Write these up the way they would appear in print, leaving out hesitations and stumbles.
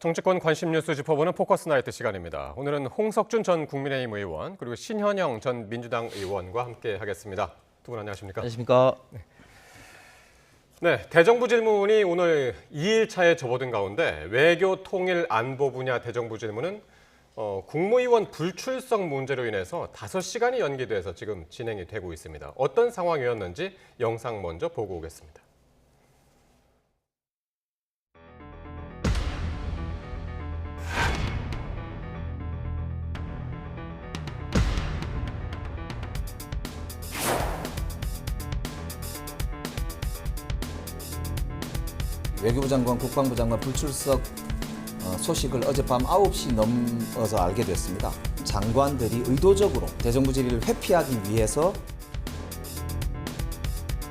정치권 관심 뉴스 짚어보는 포커스 나이트 시간입니다. 오늘은 홍석준 전 국민의힘 의원 그리고 신현영 전 민주당 의원과 함께 하겠습니다. 두 분 안녕하십니까? 안녕하십니까? 네, 대정부 질문이 오늘 2일차에 접어든 가운데 외교 통일 안보 분야 대정부 질문은 국무위원 불출석 문제로 인해서 5시간이 연기돼서 지금 진행이 되고 있습니다. 어떤 상황이었는지 영상 먼저 보고 오겠습니다. 외교부 장관, 국방부 장관 불출석 소식을 어젯밤 9시 넘어서 알게 됐습니다. 장관들이 의도적으로 대정부 질의를 회피하기 위해서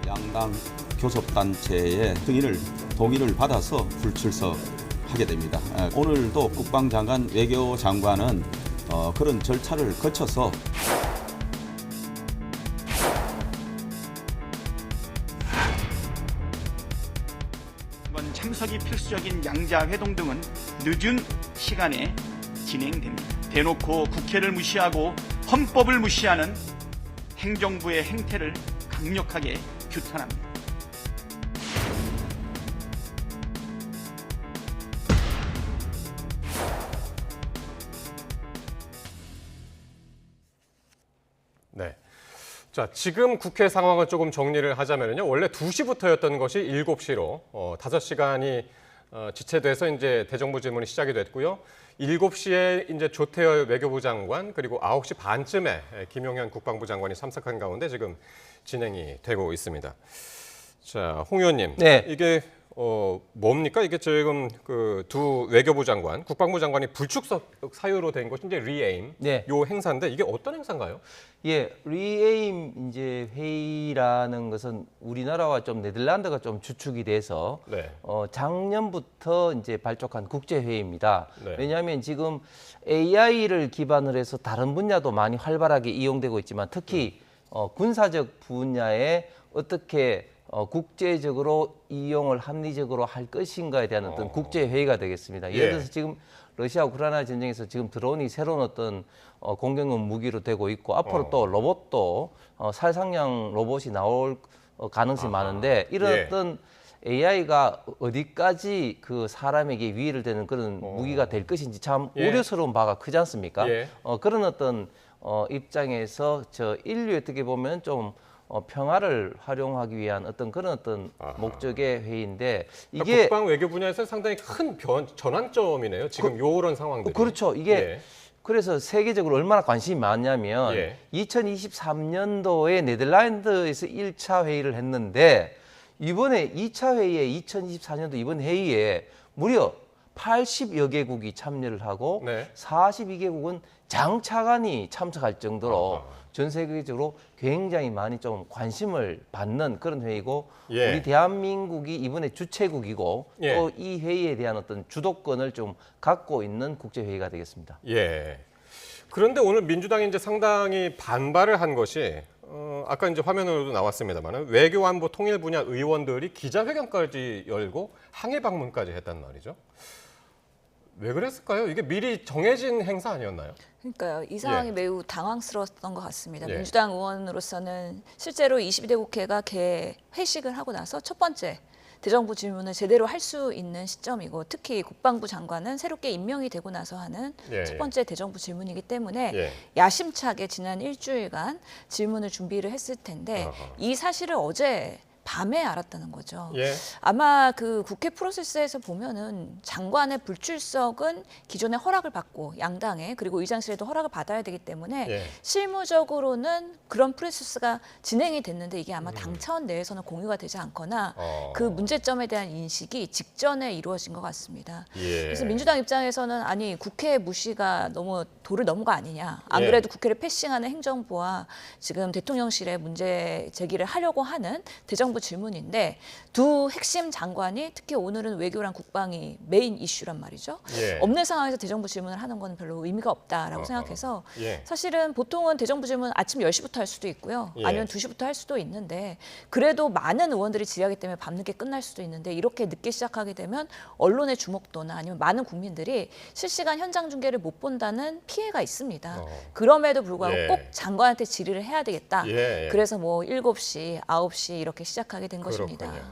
양당 교섭단체의 동의를 받아서 불출석하게 됩니다. 오늘도 국방장관, 외교장관은 그런 절차를 거쳐서 이번 참석이 필수적인 양자회동 등은 늦은 시간에 진행됩니다. 대놓고 국회를 무시하고 헌법을 무시하는 행정부의 행태를 강력하게 규탄합니다. 네. 자, 지금 국회 상황을 조금 정리를 하자면요. 원래 2시부터였던 것이 7시로 5시간이 지체돼서 이제 대정부 질문이 시작이 됐고요. 7시에 이제 조태열 외교부 장관 그리고 9시 반쯤에 김용현 국방부 장관이 참석한 가운데 지금 진행이 되고 있습니다. 자, 홍 의원님. 네. 이게 뭡니까? 이게 지금 그 두 외교부 장관, 국방부 장관이 불출석 사유로 된 것이 이제 리에임 네. 요 행사인데 이게 어떤 행사인가요? 예, 리에임 이제 회의라는 것은 우리나라와 좀 네덜란드가 좀 주축이 돼서 네. 작년부터 이제 발족한 국제 회의입니다. 네. 왜냐하면 지금 AI를 기반으로 해서 다른 분야도 많이 활발하게 이용되고 있지만 특히 군사적 분야에 어떻게 국제적으로 이용을 합리적으로 할 것인가에 대한 어떤 국제 회의가 되겠습니다. 예를 들어서 지금 러시아 우크라이나 전쟁에서 지금 드론이 새로운 어떤 공격용 무기로 되고 있고 앞으로 또 로봇도 살상형 로봇이 나올 가능성이 많은데 이런 어떤 AI가 어디까지 그 사람에게 위해를 되는 그런 무기가 될 것인지 참 우려스러운 바가 크지 않습니까? 그런 어떤 입장에서 저 인류 어떻게 보면 좀 평화를 활용하기 위한 어떤 그런 어떤 목적의 회의인데 이게 그러니까 국방 외교 분야에서 상당히 큰 전환점이네요. 지금 요런 상황들이. 그렇죠. 이게 그래서 세계적으로 얼마나 관심이 많냐면 2023년도에 네덜란드에서 1차 회의를 했는데 이번에 2차 회의에 2024년도 이번 회의에 무려 80여 개국이 참여를 하고 42개국은 장차관이 참석할 정도로 전 세계적으로 굉장히 많이 좀 관심을 받는 그런 회의고 우리 대한민국이 이번에 주최국이고 또 이 회의에 대한 어떤 주도권을 좀 갖고 있는 국제회의가 되겠습니다. 예. 그런데 오늘 민주당이 이제 상당히 반발을 한 것이 아까 이제 화면으로도 나왔습니다만 외교안보 통일 분야 의원들이 기자회견까지 열고 항해 방문까지 했단 말이죠. 왜 그랬을까요? 이게 미리 정해진 행사 아니었나요? 그러니까요. 이 상황이 매우 당황스러웠던 것 같습니다. 민주당 의원으로서는 실제로 22대 국회가 회식을 하고 나서 첫 번째 대정부 질문을 제대로 할 수 있는 시점이고 특히 국방부 장관은 새롭게 임명이 되고 나서 하는 첫 번째 대정부 질문이기 때문에 야심차게 지난 일주일간 질문을 준비를 했을 텐데 이 사실을 어제 밤에 알았다는 거죠. 아마 그 국회 프로세스에서 보면은 장관의 불출석은 기존에 허락을 받고 양당에 그리고 의장실에도 허락을 받아야 되기 때문에 실무적으로는 그런 프로세스가 진행이 됐는데 이게 아마 당 차원 내에서는 공유가 되지 않거나 그 문제점에 대한 인식이 직전에 이루어진 것 같습니다. 그래서 민주당 입장에서는 아니 국회 무시가 너무 도를 넘은 거 아니냐. 안 그래도 국회를 패싱하는 행정부와 지금 대통령실에 문제 제기를 하려고 하는 대정부 대정부 질문인데 두 핵심 장관이 특히 오늘은 외교랑 국방이 메인 이슈란 말이죠. 예. 없는 상황에서 대정부 질문을 하는 건 별로 의미가 없다라고 생각해서 예. 사실은 보통은 대정부 질문 아침 10시부터 할 수도 있고요. 예. 아니면 2시부터 할 수도 있는데 그래도 많은 의원들이 질의하기 때문에 밤늦게 끝날 수도 있는데 이렇게 늦게 시작하게 되면 언론의 주목도나 아니면 많은 국민들이 실시간 현장 중계를 못 본다는 피해가 있습니다. 그럼에도 불구하고 예. 꼭 장관한테 질의를 해야 되겠다. 예. 그래서 뭐 7시, 9시 이렇게 시작하게 된 것입니다. 그렇군요.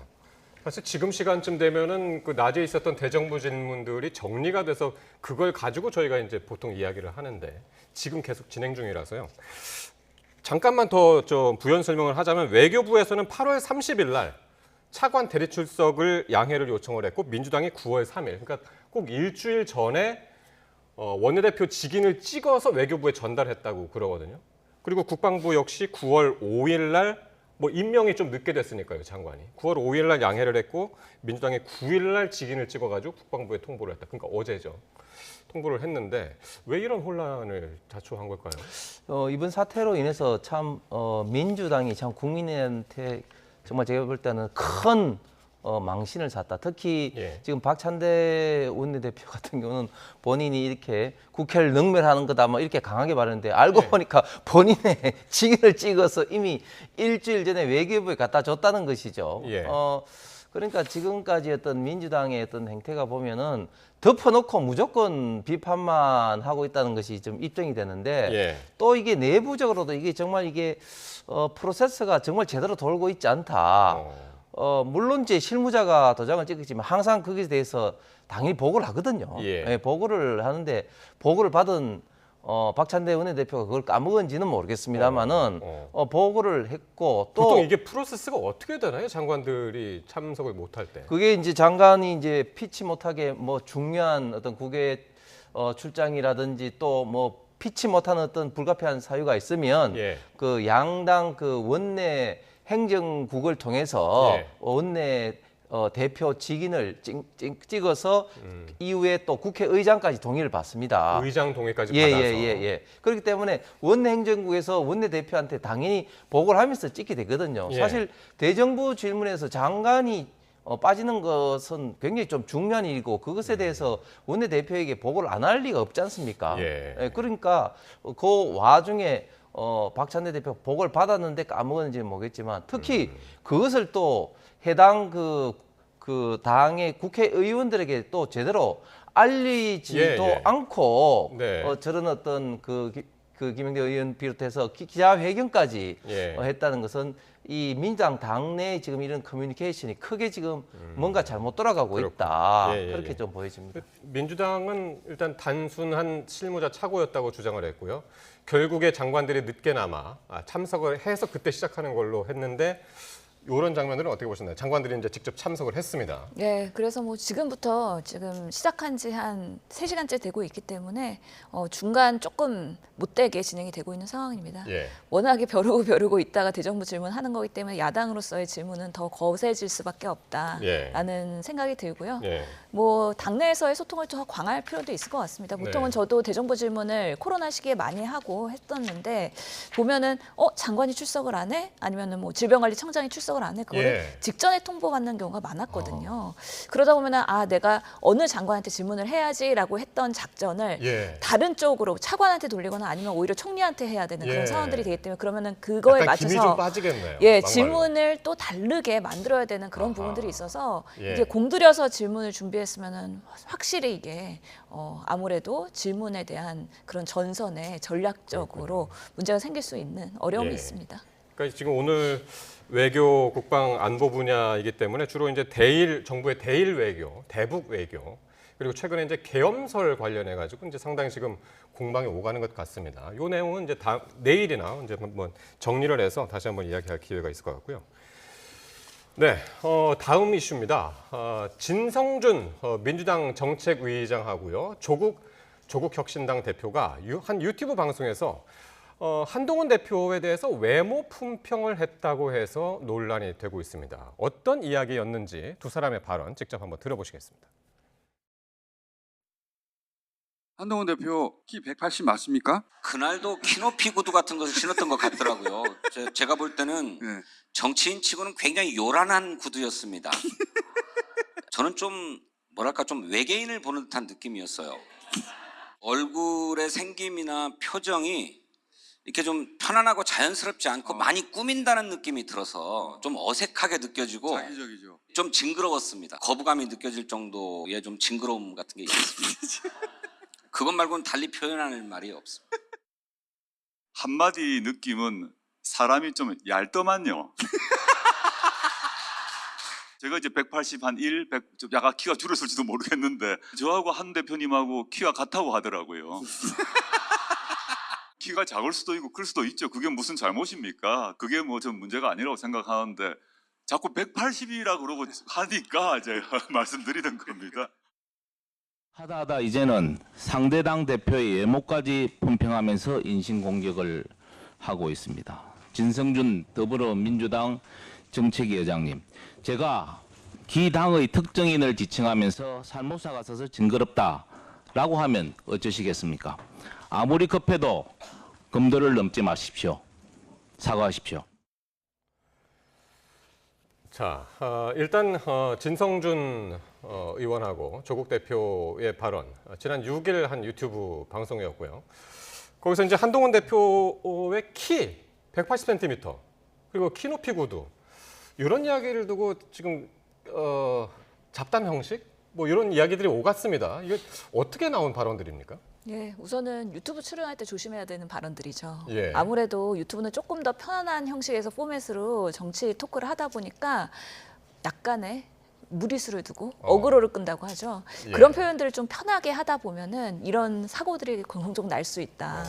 사실 지금 시간쯤 되면은 그 낮에 있었던 대정부 질문들이 정리가 돼서 그걸 가지고 저희가 이제 보통 이야기를 하는데 지금 계속 진행 중이라서요. 잠깐만 더 좀 부연 설명을 하자면 외교부에서는 8월 30일 날 차관 대리 출석을 양해를 요청을 했고 민주당이 9월 3일, 그러니까 꼭 일주일 전에 원내대표 직인을 찍어서 외교부에 전달했다고 그러거든요. 그리고 국방부 역시 9월 5일 날 뭐 임명이 좀 늦게 됐으니까요, 장관이. 9월 5일 날 양해를 했고 민주당이 9일 날 직인을 찍어가지고 국방부에 통보를 했다. 그러니까 어제죠. 통보를 했는데 왜 이런 혼란을 자초한 걸까요? 이번 사태로 인해서 참 민주당이 참 국민한테 정말 제가 볼 때는 큰 망신을 샀다. 특히 예. 지금 박찬대 원내대표 같은 경우는 본인이 이렇게 국회를 능멸하는 거다 뭐 이렇게 강하게 말했는데 알고 예. 보니까 본인의 직인을 찍어서 이미 일주일 전에 외교부에 갖다 줬다는 것이죠. 예. 그러니까 지금까지 어떤 민주당의 어떤 행태가 보면은 덮어놓고 무조건 비판만 하고 있다는 것이 좀 입증이 되는데 예. 또 이게 내부적으로도 이게 정말 이게 프로세스가 정말 제대로 돌고 있지 않다. 물론 이제 실무자가 도장을 찍었지만 항상 거기에 대해서 당연히 보고를 하거든요. 예. 보고를 하는데 보고를 받은 박찬대 원내대표가 그걸 까먹은지는 모르겠습니다만은 보고를 했고 또 보통 이게 프로세스가 어떻게 되나요? 장관들이 참석을 못할 때. 그게 이제 장관이 이제 피치 못하게 뭐 중요한 어떤 국외 출장이라든지 또 뭐 피치 못하는 어떤 불가피한 사유가 있으면 예. 그 양당 그 원내 행정국을 통해서 예. 원내 대표 직인을 찍어서 이후에 또 국회의장까지 동의를 받습니다. 의장 동의까지 예, 받아서. 예. 그렇기 때문에 원내행정국에서 원내대표한테 당연히 보고를 하면서 찍게 되거든요. 예. 사실 대정부 질문에서 장관이 빠지는 것은 굉장히 좀 중요한 일이고 그것에 대해서 원내대표에게 보고를 안 할 리가 없지 않습니까? 예. 그러니까 그 와중에 박찬대 대표 보고를 받았는데 까먹었는지는 모르겠지만 특히 그것을 또 해당 그 당의 국회의원들에게 또 제대로 알리지도 예. 않고 네. 저런 어떤 그 김영대 의원 비롯해서 기자회견까지 예. 했다는 것은 이 민주당 당내 지금 이런 커뮤니케이션이 크게 지금 뭔가 잘못 돌아가고 있다. 예. 그렇게 좀 보여집니다. 민주당은 일단 단순한 실무자 착오였다고 주장을 했고요. 결국에 장관들이 늦게나마 참석을 해서 그때 시작하는 걸로 했는데 이런 장면들은 어떻게 보셨나요? 장관들이 이제 직접 참석을 했습니다. 네, 그래서 뭐 지금부터 지금 시작한 지 한 3시간째 되고 있기 때문에 중간 조금 못되게 진행이 되고 있는 상황입니다. 예. 워낙에 벼르고 있다가 대정부 질문하는 거기 때문에 야당으로서의 질문은 더 거세질 수밖에 없다라는 생각이 들고요. 예. 뭐 당내에서의 소통을 더 강화할 필요도 있을 것 같습니다. 보통은 네. 저도 대정부 질문을 코로나 시기에 많이 하고 했었는데 보면은 장관이 출석을 안 해? 아니면은 뭐 질병관리청장이 출석을 안 해? 그거를 예. 직전에 통보받는 경우가 많았거든요. 그러다 보면은 내가 어느 장관한테 질문을 해야지라고 했던 작전을 예. 다른 쪽으로 차관한테 돌리거나 아니면 오히려 총리한테 해야 되는 그런 예. 상황들이 되기 때문에 그러면은 그거에 약간 김이 좀 맞춰서 빠지겠네요. 예, 막말로. 질문을 또 다르게 만들어야 되는 그런 아하. 부분들이 있어서 예. 이게 공들여서 질문을 준비했으면은 확실히 이게 아무래도 질문에 대한 그런 전선에 전략적으로 문제가 생길 수 있는 어려움이 예. 있습니다. 그러니까 지금 오늘 외교, 국방, 안보 분야이기 때문에 주로 이제 정부의 대일 외교, 대북 외교, 그리고 최근에 이제 계엄설 관련해 가지고 이제 상당히 지금 공방이 오가는 것 같습니다. 이 내용은 이제 내일이나 이제 한번 정리를 해서 다시 한번 이야기할 기회가 있을 것 같고요. 네, 다음 이슈입니다. 진성준 민주당 정책위의장하고요, 조국 혁신당 대표가 한 유튜브 방송에서 한동훈 대표에 대해서 외모 품평을 했다고 해서 논란이 되고 있습니다. 어떤 이야기였는지 두 사람의 발언 직접 한번 들어보시겠습니다. 한동훈 대표 키 180 맞습니까? 그날도 키높이 구두 같은 것을 신었던 것 같더라고요. 제가 볼 때는 네. 정치인치고는 굉장히 요란한 구두였습니다. 저는 좀 뭐랄까 좀 외계인을 보는 듯한 느낌이었어요. 얼굴의 생김이나 표정이 이렇게 좀 편안하고 자연스럽지 않고 많이 꾸민다는 느낌이 들어서 좀 어색하게 느껴지고 자기적이죠. 좀 징그러웠습니다. 거부감이 느껴질 정도의 좀 징그러움 같은 게 있었습니다. 그것 말고는 달리 표현할 말이 없습니다. 한마디 느낌은 사람이 좀 얇더만요. 제가 이제 180 한 1, 100, 좀 약간 키가 줄었을지도 모르겠는데 저하고 한 대표님하고 키가 같다고 하더라고요. 키가 작을 수도 있고 클 수도 있죠. 그게 무슨 잘못입니까? 그게 뭐 전 문제가 아니라고 생각하는데 자꾸 180이라고 그러고 하니까 제가 말씀드리는 겁니다. 하다 이제는 상대당 대표의 외모까지 품평하면서 인신공격을 하고 있습니다. 진성준 더불어민주당 정책위 의장님, 제가 기당의 특정인을 지칭하면서 살모사가 서서 징그럽다라고 하면 어쩌시겠습니까? 아무리 급해도 검도를 넘지 마십시오. 사과하십시오. 자, 일단 진성준 의원하고 조국 대표의 발언, 지난 6일 한 유튜브 방송이었고요. 거기서 이제 한동훈 대표의 키 180cm 그리고 키 높이 구두 이런 이야기를 두고 지금 잡담 형식 뭐 이런 이야기들이 오갔습니다. 이게 어떻게 나온 발언들입니까? 예, 우선은 유튜브 출연할 때 조심해야 되는 발언들이죠. 예. 아무래도 유튜브는 조금 더 편안한 형식에서 포맷으로 정치 토크를 하다 보니까 약간의 무리수를 두고 어그로를 끈다고 하죠. 예. 그런 표현들을 좀 편하게 하다 보면은 이런 사고들이 종종 날 수 있다.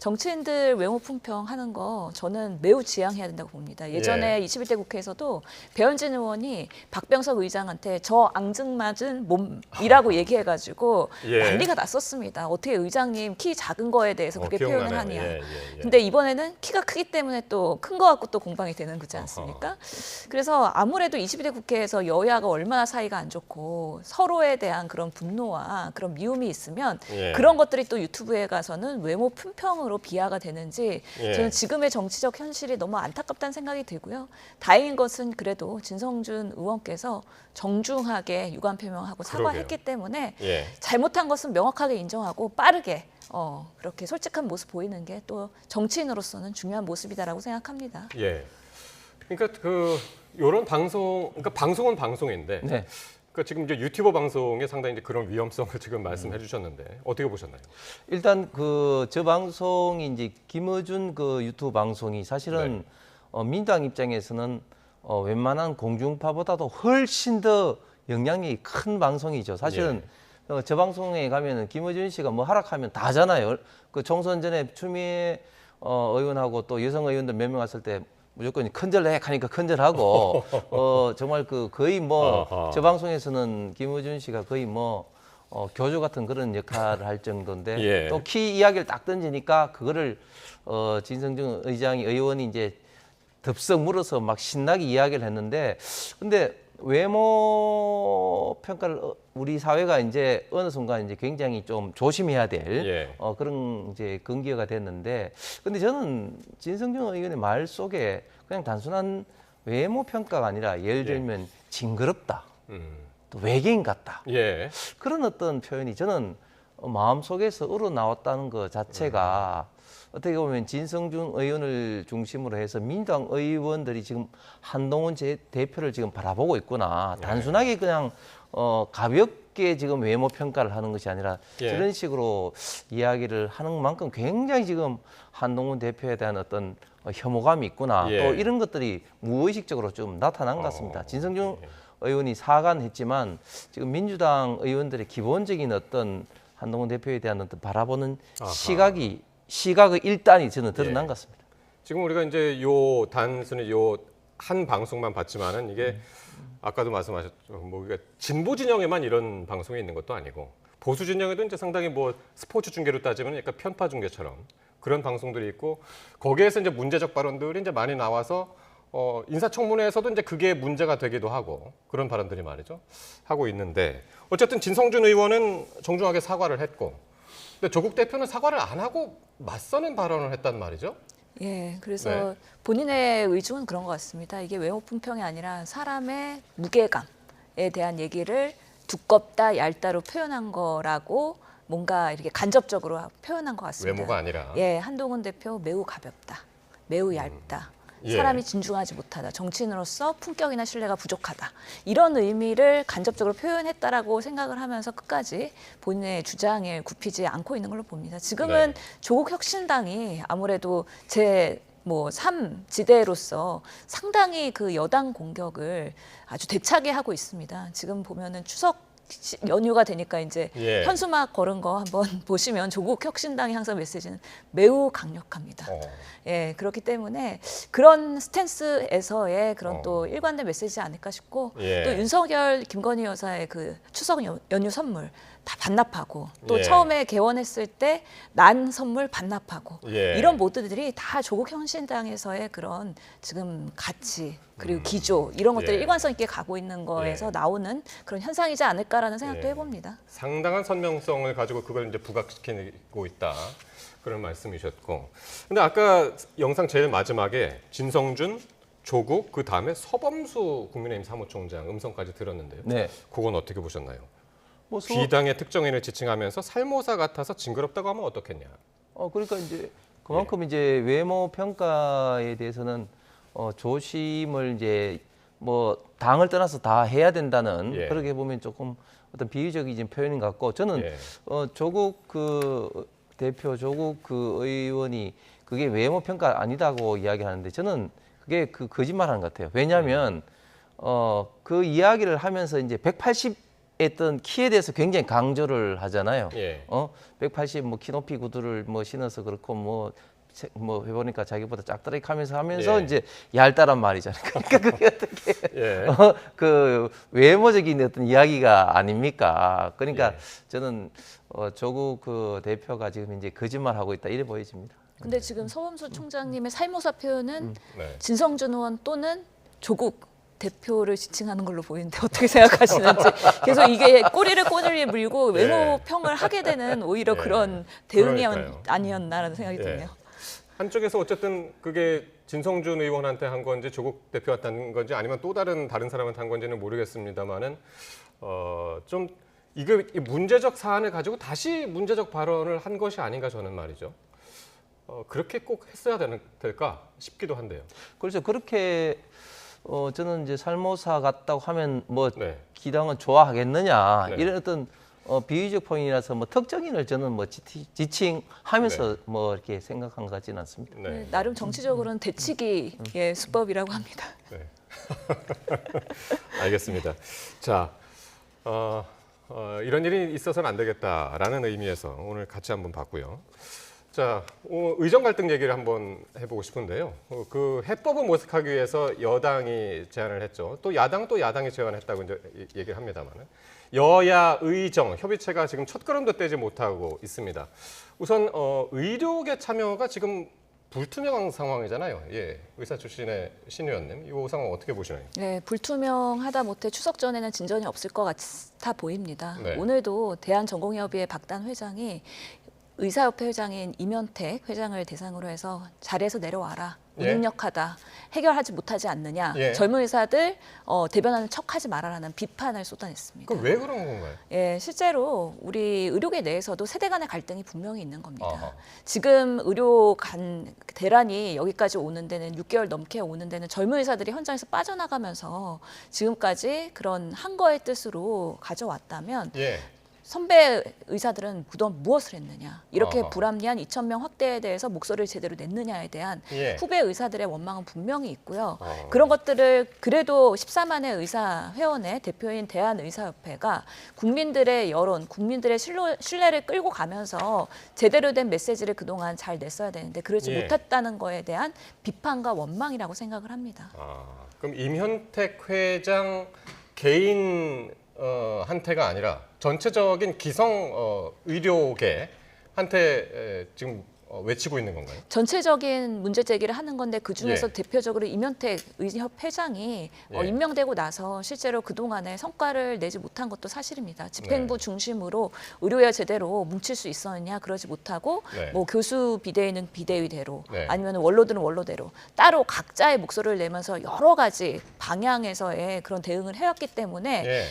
정치인들 외모 품평하는 거 저는 매우 지양해야 된다고 봅니다. 예전에 21대 국회에서도 배현진 의원이 박병석 의장한테 저 앙증맞은 몸이라고 얘기해가지고 예. 난리가 났었습니다. 어떻게 의장님 키 작은 거에 대해서 그렇게 표현을 기억나네요. 하냐. 예, 예, 예. 근데 이번에는 키가 크기 때문에 또 큰 거 갖고 또 공방이 되는 거지 않습니까? 그래서 아무래도 21대 국회에서 여야가 얼마나 사이가 안 좋고 서로에 대한 그런 분노와 그런 미움이 있으면 예. 그런 것들이 또 유튜브에 가서는 외모 품평으로 비하가 되는지 예. 저는 지금의 정치적 현실이 너무 안타깝다는 생각이 들고요. 다행인 것은 그래도 진성준 의원께서 정중하게 유감 표명하고 사과했기 때문에 예. 잘못한 것은 명확하게 인정하고 빠르게 그렇게 솔직한 모습 보이는 게 또 정치인으로서는 중요한 모습이다라고 생각합니다. 예. 그러니까 이런 방송, 그러니까 방송은 방송인데, 네. 그러니까 지금 이제 유튜버 방송에 상당히 이제 그런 위험성을 지금 말씀해 주셨는데 어떻게 보셨나요? 일단 저 방송이 이제 김어준 그 유튜브 방송이 사실은 민주당 입장에서는 웬만한 공중파보다도 훨씬 더 영향력이 큰 방송이죠. 사실은 저 방송에 가면은 김어준 씨가 뭐 하락하면 다 하잖아요. 그 총선 전에 추미애 의원하고 또 여성 의원들 몇 명 왔을 때 무조건 큰절해 하니까 큰절하고 정말 거의 뭐 저 방송에서는 김어준 씨가 거의 뭐 교주 같은 그런 역할을 할 정도인데 예. 또 키 이야기를 딱 던지니까 그거를 진성준 의원이 이제 덥석 물어서 막 신나게 이야기를 했는데 근데 외모 평가를 우리 사회가 이제 어느 순간 이제 굉장히 좀 조심해야 될 그런 이제 근기가 됐는데 근데 저는 진성준 의원의 말 속에 그냥 단순한 외모 평가가 아니라 예를 들면 징그럽다, 또 외계인 같다 그런 어떤 표현이 저는 마음속에서 우러나왔다는 것 자체가 어떻게 보면 진성준 의원을 중심으로 해서 민주당 의원들이 지금 한동훈 대표를 지금 바라보고 있구나. 단순하게 그냥 가볍게 지금 외모 평가를 하는 것이 아니라 저런 식으로 이야기를 하는 만큼 굉장히 지금 한동훈 대표에 대한 어떤 혐오감이 있구나. 또 이런 것들이 무의식적으로 좀 나타난 것 같습니다. 진성준 의원이 사과는 했지만 지금 민주당 의원들의 기본적인 어떤 한동훈 대표에 대한 어떤 바라보는 시각의 일단이 저는 드러난 것 같습니다. 지금 우리가 이제 단순히 한 방송만 봤지만은 이게 아까도 말씀하셨죠. 뭐 이게 진보 진영에만 이런 방송이 있는 것도 아니고 보수 진영에도 이제 상당히 뭐 스포츠 중계로 따지면 약간 편파 중계처럼 그런 방송들이 있고 거기에서 이제 문제적 발언들이 이제 많이 나와서 인사청문회에서도 이제 그게 문제가 되기도 하고 그런 발언들이 말이죠 하고 있는데 어쨌든 진성준 의원은 정중하게 사과를 했고 근데 조국 대표는 사과를 안 하고 맞서는 발언을 했단 말이죠. 예, 그래서 네. 본인의 의중은 그런 것 같습니다. 이게 외모 품평이 아니라 사람의 무게감에 대한 얘기를 두껍다, 얇다로 표현한 거라고 뭔가 이렇게 간접적으로 표현한 것 같습니다. 외모가 아니라. 예, 한동훈 대표 매우 가볍다, 매우 얇다. 예. 사람이 진중하지 못하다. 정치인으로서 품격이나 신뢰가 부족하다. 이런 의미를 간접적으로 표현했다라고 생각을 하면서 끝까지 본인의 주장에 굽히지 않고 있는 걸로 봅니다. 지금은 네. 조국 혁신당이 아무래도 제 3지대로서 상당히 그 여당 공격을 아주 대차게 하고 있습니다. 지금 보면은 추석 연휴가 되니까 이제 예. 현수막 걸은 거 한번 보시면 조국 혁신당의 항상 메시지는 매우 강력합니다. 예, 그렇기 때문에 그런 스탠스에서의 그런 또 일관된 메시지 아닐까 싶고 예. 또 윤석열, 김건희 여사의 그 추석 연휴 선물 다 반납하고 또 예. 처음에 개원했을 때 난 선물 반납하고 예. 이런 모드들이 다 조국 혁신당에서의 그런 지금 가치 그리고 기조 이런 것들이 예. 일관성 있게 가고 있는 거에서 나오는 그런 현상이지 않을까라는 생각도 예. 해봅니다. 상당한 선명성을 가지고 그걸 이제 부각시키고 있다. 그런 말씀이셨고. 근데 아까 영상 제일 마지막에 진성준, 조국, 그 다음에 서범수 국민의힘 사무총장 음성까지 들었는데요. 네. 그건 어떻게 보셨나요? 뭐 비당의 특정인을 지칭하면서 살모사 같아서 징그럽다고 하면 어떻겠냐? 그러니까 이제 그만큼 이제 외모 평가에 대해서는 조심을 이제 뭐 당을 떠나서 다 해야 된다는 예. 그렇게 보면 조금 어떤 비유적인 표현인 것 같고 저는 예. 조국 그 대표 조국 그 의원이 그게 외모 평가 아니다고 이야기하는데 저는 그게 그 거짓말하는 것 같아요. 왜냐하면 그 이야기를 하면서 이제 180 했던 키에 대해서 굉장히 강조를 하잖아요. 예. 180 뭐 키 높이 구두를 뭐 신어서 그렇고 뭐 해보니까 자기보다 작더라 하면서 예. 이제 얇다란 말이잖아요. 그러니까 그게 어떻게 예. 그 외모적인 어떤 이야기가 아닙니까? 그러니까 예. 저는 조국 그 대표가 지금 이제 거짓말하고 있다 이래 보여집니다. 근데 지금 서범수 총장님의 살모사 표현은 네. 진성준 의원 또는 조국 대표를 지칭하는 걸로 보이는데 어떻게 생각하시는지 계속 이게 꼬리를 물고 외모 예. 평을 하게 되는 오히려 예. 그런 대응이 그러니까요. 아니었나라는 생각이 예. 드네요. 한쪽에서 어쨌든 그게 진성준 의원한테 한 건지 조국 대표한테 한 건지 아니면 또 다른 사람한테 한 건지는 모르겠습니다만은 좀 이게 문제적 사안을 가지고 다시 문제적 발언을 한 것이 아닌가 저는 말이죠. 그렇게 꼭 했어야 될까 싶기도 한데요. 그렇죠. 그렇게 저는 이제 살모사 같다고 하면 뭐 네. 기당은 좋아하겠느냐 네. 이런 어떤 비유적 표현이라서 뭐 특정인을 저는 뭐 지칭하면서 네. 뭐 이렇게 생각한 것 같지는 않습니다. 네. 네, 나름 정치적으로는 대치기의 수법이라고 합니다. 네. 알겠습니다. 자, 이런 일이 있어서는 안 되겠다라는 의미에서 오늘 같이 한번 봤고요. 자, 의정 갈등 얘기를 한번 해보고 싶은데요. 그 해법을 모색하기 위해서 여당이 제안을 했죠. 또 야당이 제안했다고 이제 얘기를 합니다만은 여야 의정 협의체가 지금 첫걸음도 떼지 못하고 있습니다. 우선 의료계 참여가 지금 불투명한 상황이잖아요. 예, 의사 출신의 신 의원님, 이 상황 어떻게 보시나요? 네, 불투명하다 못해 추석 전에는 진전이 없을 것 같아 보입니다. 네. 오늘도 대한전공의협의회 박단 회장이 의사협회 회장인 이면택 회장을 대상으로 해서 자리에서 내려와라. 예. 무능력하다. 해결하지 못하지 않느냐. 예. 젊은 의사들 대변하는 척하지 말아라는 비판을 쏟아냈습니다. 그럼 왜 그런 건가요? 예, 실제로 우리 의료계 내에서도 세대 간의 갈등이 분명히 있는 겁니다. 아하. 지금 의료 간 대란이 여기까지 오는 데는 6개월 넘게 오는 데는 젊은 의사들이 현장에서 빠져나가면서 지금까지 그런 한 거의 뜻으로 가져왔다면 예. 선배 의사들은 그동안 무엇을 했느냐. 이렇게 아하. 불합리한 2,000명 확대에 대해서 목소리를 제대로 냈느냐에 대한 예. 후배 의사들의 원망은 분명히 있고요. 그런 것들을 그래도 14만의 의사 회원의 대표인 대한의사협회가 국민들의 여론, 국민들의 신뢰를 끌고 가면서 제대로 된 메시지를 그동안 잘 냈어야 되는데 그러지 예. 못했다는 거에 대한 비판과 원망이라고 생각을 합니다. 그럼 임현택 회장 개인 한테가 아니라 전체적인 기성 의료계 한테 지금 외치고 있는 건가요? 전체적인 문제 제기를 하는 건데 그중에서 예. 대표적으로 임현택 의협 회장이 예. 임명되고 나서 실제로 그동안에 성과를 내지 못한 것도 사실입니다. 집행부 네. 중심으로 의료에 제대로 뭉칠 수 있었느냐 그러지 못하고 네. 뭐 교수 비대위는 비대위대로 네. 아니면 원로들은 원로대로 따로 각자의 목소리를 내면서 여러 가지 방향에서의 그런 대응을 해왔기 때문에 예.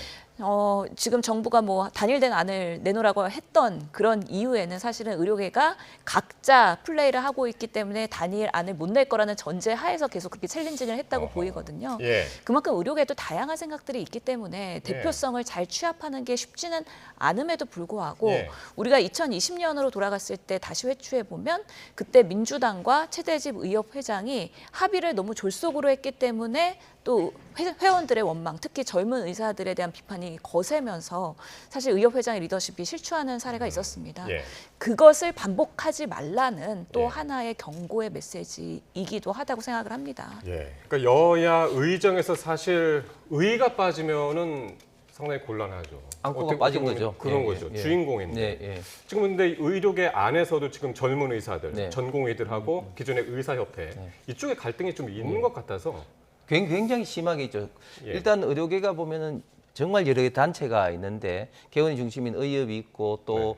지금 정부가 뭐 단일된 안을 내놓으라고 했던 그런 이유에는 사실은 의료계가 각자 플레이를 하고 있기 때문에 단일 안을 못 낼 거라는 전제 하에서 계속 그렇게 챌린징을 했다고 보이거든요. 예. 그만큼 의료계도 다양한 생각들이 있기 때문에 대표성을 잘 취합하는 게 쉽지는 않음에도 불구하고 예. 우리가 2020년으로 돌아갔을 때 다시 회추해 보면 그때 민주당과 최대집 의협 회장이 합의를 너무 졸속으로 했기 때문에 또 회원들의 원망, 특히 젊은 의사들에 대한 비판이 거세면서 사실 의협 회장의 리더십이 실추하는 사례가 있었습니다. 예. 그것을 반복하지 말라는 또 예. 하나의 경고의 메시지이기도 하다고 생각을 합니다. 예. 그러니까 여야 의정에서 사실 의가 빠지면은 상당히 곤란하죠. 안고가 빠진 보면 거죠. 그런 예, 거죠. 예. 주인공인데. 네, 예. 지금 근데 의료계 안에서도 지금 젊은 의사들, 네. 전공의들하고 기존의 의사협회 이쪽에 갈등이 좀 있는 것 같아서. 굉장히 심하게 있죠. 예. 일단 의료계가 보면은 정말 여러 개 단체가 있는데 개원이 중심인 의협이 있고 또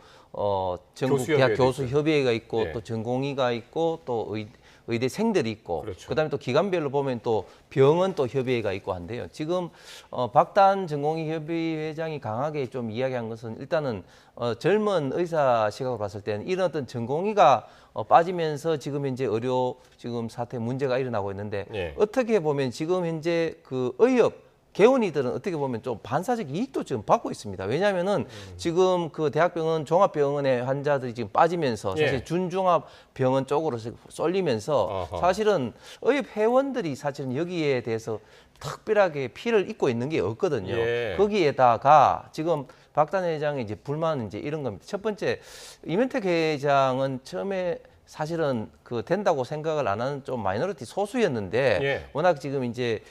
전국 대학 교수협의회도 교수협의회가 있고 예. 또 전공의가 있고 또 의대생들이 있고 그렇죠. 그다음에 또 기관별로 보면 또 병원 또 협의회가 있고 한데요. 지금 박단 전공의 협의회장이 강하게 좀 이야기한 것은 일단은 젊은 의사 시각으로 봤을 때는 이런 어떤 전공의가 빠지면서 지금 현재 의료 지금 사태 문제가 일어나고 있는데 예. 어떻게 보면 지금 현재 그 의협 개원이들은 어떻게 보면 좀 반사적 이익도 지금 받고 있습니다. 왜냐하면은 지금 그 대학병원 종합병원의 환자들이 지금 빠지면서 사실 예. 준종합병원 쪽으로 쏠리면서 어허. 사실은 의협 회원들이 사실은 여기에 대해서 특별하게 피를 입고 있는 게 없거든요. 예. 거기에다가 지금 박단 회장의 이제 불만은 이제 이런 겁니다. 첫 번째 임현택 회장은 처음에 사실은 그 된다고 생각을 안 하는 좀 마이너리티 소수였는데 예. 워낙 지금 이제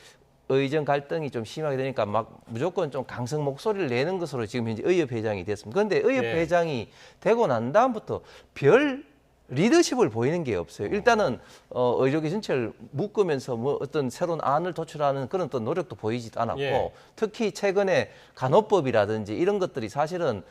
의정 갈등이 좀 심하게 되니까 막 무조건 좀 강성 목소리를 내는 것으로 지금 현재 의협 회장이 됐습니다. 그런데 의협 예. 회장이 되고 난 다음부터 별 리더십을 보이는 게 없어요. 일단은 의료계 전체를 묶으면서 뭐 어떤 새로운 안을 도출하는 그런 또 노력도 보이지도 않았고 예. 특히 최근에 간호법이라든지 이런 것들이 사실은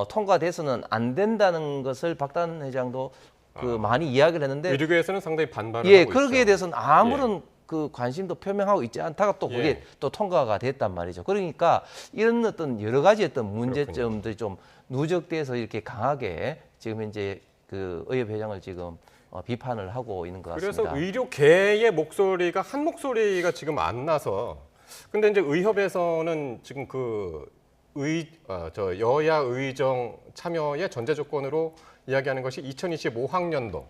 통과돼서는 안 된다는 것을 박단 회장도 그 많이 이야기를 했는데 의료계에서는 상당히 반발을 예, 하고 거기에 있죠. 대해서는 아무런 그 관심도 표명하고 있지 않다가 또 그게 예. 또 통과가 됐단 말이죠. 그러니까 이런 어떤 여러 가지 어떤 문제점들이 좀 누적돼서 이렇게 강하게 지금 현재 그 의협 회장을 지금 비판을 하고 있는 것 같습니다. 그래서 의료계의 목소리가 한 목소리가 지금 안 나서 근데 이제 의협에서는 지금 여야 의정 참여의 전제 조건으로 이야기하는 것이 2025학년도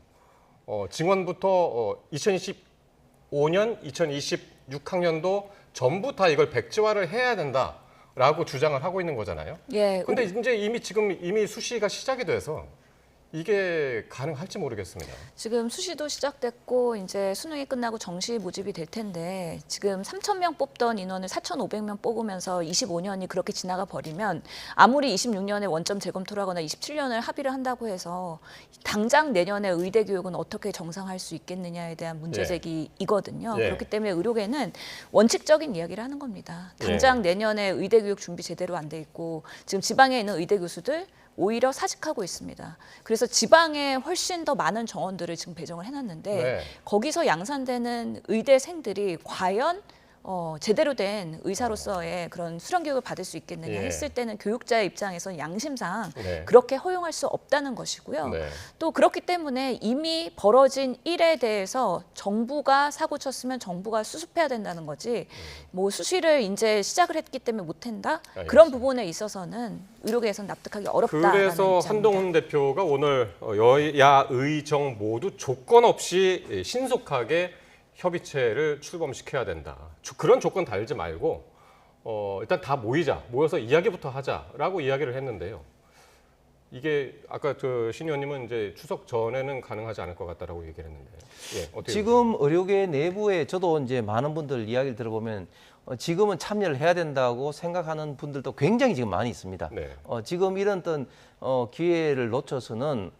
증원부터 2025년, 2026학년도 전부 다 이걸 백지화를 해야 된다라고 주장을 하고 있는 거잖아요. 예. 근데 이제 이미 수시가 시작이 돼서 이게 가능할지 모르겠습니다. 지금 수시도 시작됐고 이제 수능이 끝나고 정시 모집이 될 텐데 지금 3,000명 뽑던 인원을 4,500명 뽑으면서 25년이 그렇게 지나가 버리면 아무리 26년에 원점 재검토를 하거나 27년을 합의를 한다고 해서 당장 내년에 의대 교육은 어떻게 정상화할 수 있겠느냐에 대한 문제 예. 제기이거든요. 예. 그렇기 때문에 의료계는 원칙적인 이야기를 하는 겁니다. 예. 당장 내년에 의대 교육 준비 제대로 안 돼 있고 지금 지방에 있는 의대 교수들 오히려 사직하고 있습니다. 그래서 지방에 훨씬 더 많은 정원들을 지금 배정을 해놨는데 네. 거기서 양산되는 의대생들이 과연 제대로 된 의사로서의 그런 수련 교육을 받을 수 있겠느냐 예. 했을 때는 교육자의 입장에서는 양심상 네. 그렇게 허용할 수 없다는 것이고요. 네. 또 그렇기 때문에 이미 벌어진 일에 대해서 정부가 사고 쳤으면 정부가 수습해야 된다는 거지 뭐 수시를 이제 시작을 했기 때문에 못한다? 알겠습니다. 그런 부분에 있어서는 의료계에서는 납득하기 어렵다라는 그래서 입장입니다. 한동훈 대표가 오늘 여야 의정 모두 조건 없이 신속하게 협의체를 출범시켜야 된다. 그런 조건 달지 말고 일단 다 모여서 이야기부터 하자라고 이야기를 했는데요. 이게 아까 신 의원님은 이제 추석 전에는 가능하지 않을 것 같다라고 얘기를 했는데, 예, 어떻게 지금 의료계 내부에 저도 이제 많은 분들 이야기를 들어보면 지금은 참여를 해야 된다고 생각하는 분들도 굉장히 지금 많이 있습니다. 네. 지금 이런 어떤 기회를 놓쳐서는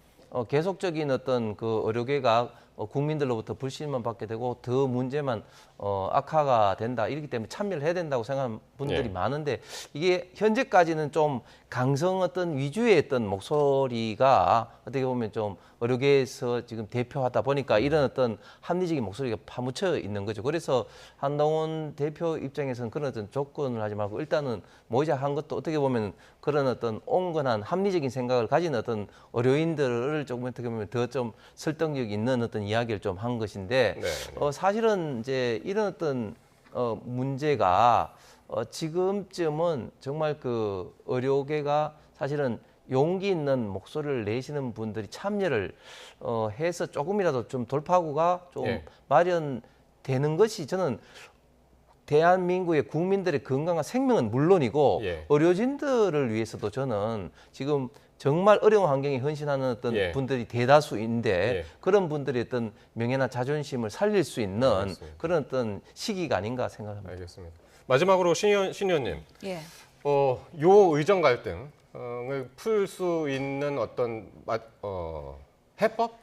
계속적인 어떤 그 의료계가 국민들로부터 불신만 받게 되고 더 문제만 악화가 된다. 이렇기 때문에 참여를 해야 된다고 생각하는 분들이 예. 많은데 이게 현재까지는 좀 강성 어떤 위주의 어떤 목소리가 어떻게 보면 좀 의료계에서 지금 대표하다 보니까 이런 어떤 합리적인 목소리가 파묻혀 있는 거죠. 그래서 한동훈 대표 입장에서는 그런 어떤 조건을 하지 말고 일단은 모의자한 것도 어떻게 보면 그런 어떤 온건한 합리적인 생각을 가진 어떤 의료인들을 조금 어떻게 보면 더 좀 설득력 있는 어떤 이야기를 좀 한 것인데 네. 사실은 이제 이런 어떤 문제가 지금쯤은 정말 그 의료계가 사실은 용기 있는 목소리를 내시는 분들이 참여를 해서 조금이라도 좀 돌파구가 좀 예. 마련되는 것이 저는 대한민국의 국민들의 건강한 생명은 물론이고 예. 의료진들을 위해서도 저는 지금 정말 어려운 환경에 헌신하는 어떤 예. 분들이 대다수인데 예. 그런 분들의 어떤 명예나 자존심을 살릴 수 있는 알겠습니다. 그런 어떤 시기가 아닌가 생각합니다. 알겠습니다. 마지막으로 신 의원님, 예. 요 의정 갈등을 풀 수 있는 어떤 해법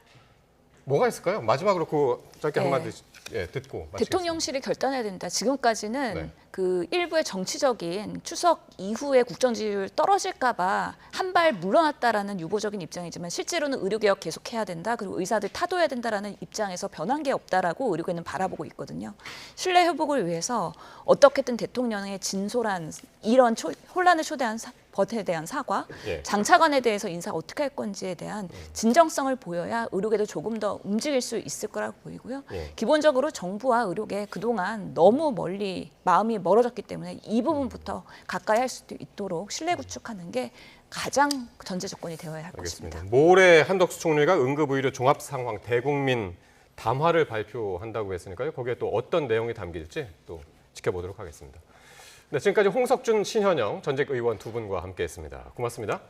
뭐가 있을까요? 마지막으로 그 짧게 네. 한마디 듣고 마치겠습니다. 대통령실이 결단해야 된다. 지금까지는 네. 그 일부의 정치적인 추석 이후에 국정 지지율 떨어질까봐 한 발 물러났다라는 유보적인 입장이지만 실제로는 의료개혁 계속해야 된다. 그리고 의사들 타도해야 된다라는 입장에서 변한 게 없다라고 의료계는 바라보고 있거든요. 신뢰 회복을 위해서 어떻게든 대통령의 진솔한 이런 혼란을 초래한 법에 대한 사과, 예. 장차관에 대해서 인사 어떻게 할 건지에 대한 진정성을 보여야 의료계도 조금 더 움직일 수 있을 거라고 보이고요. 예. 기본적으로 정부와 의료계 그동안 너무 멀리 마음이 멀어졌기 때문에 이 부분부터 가까이 할 수 있도록 신뢰 구축하는 게 가장 전제 조건이 되어야 할 알겠습니다. 것입니다. 모레 한덕수 총리가 응급의료 종합 상황 대국민 담화를 발표한다고 했으니까요. 거기에 또 어떤 내용이 담길지 또 지켜보도록 하겠습니다. 네, 지금까지 홍석준, 신현영 전직 의원 두 분과 함께했습니다. 고맙습니다.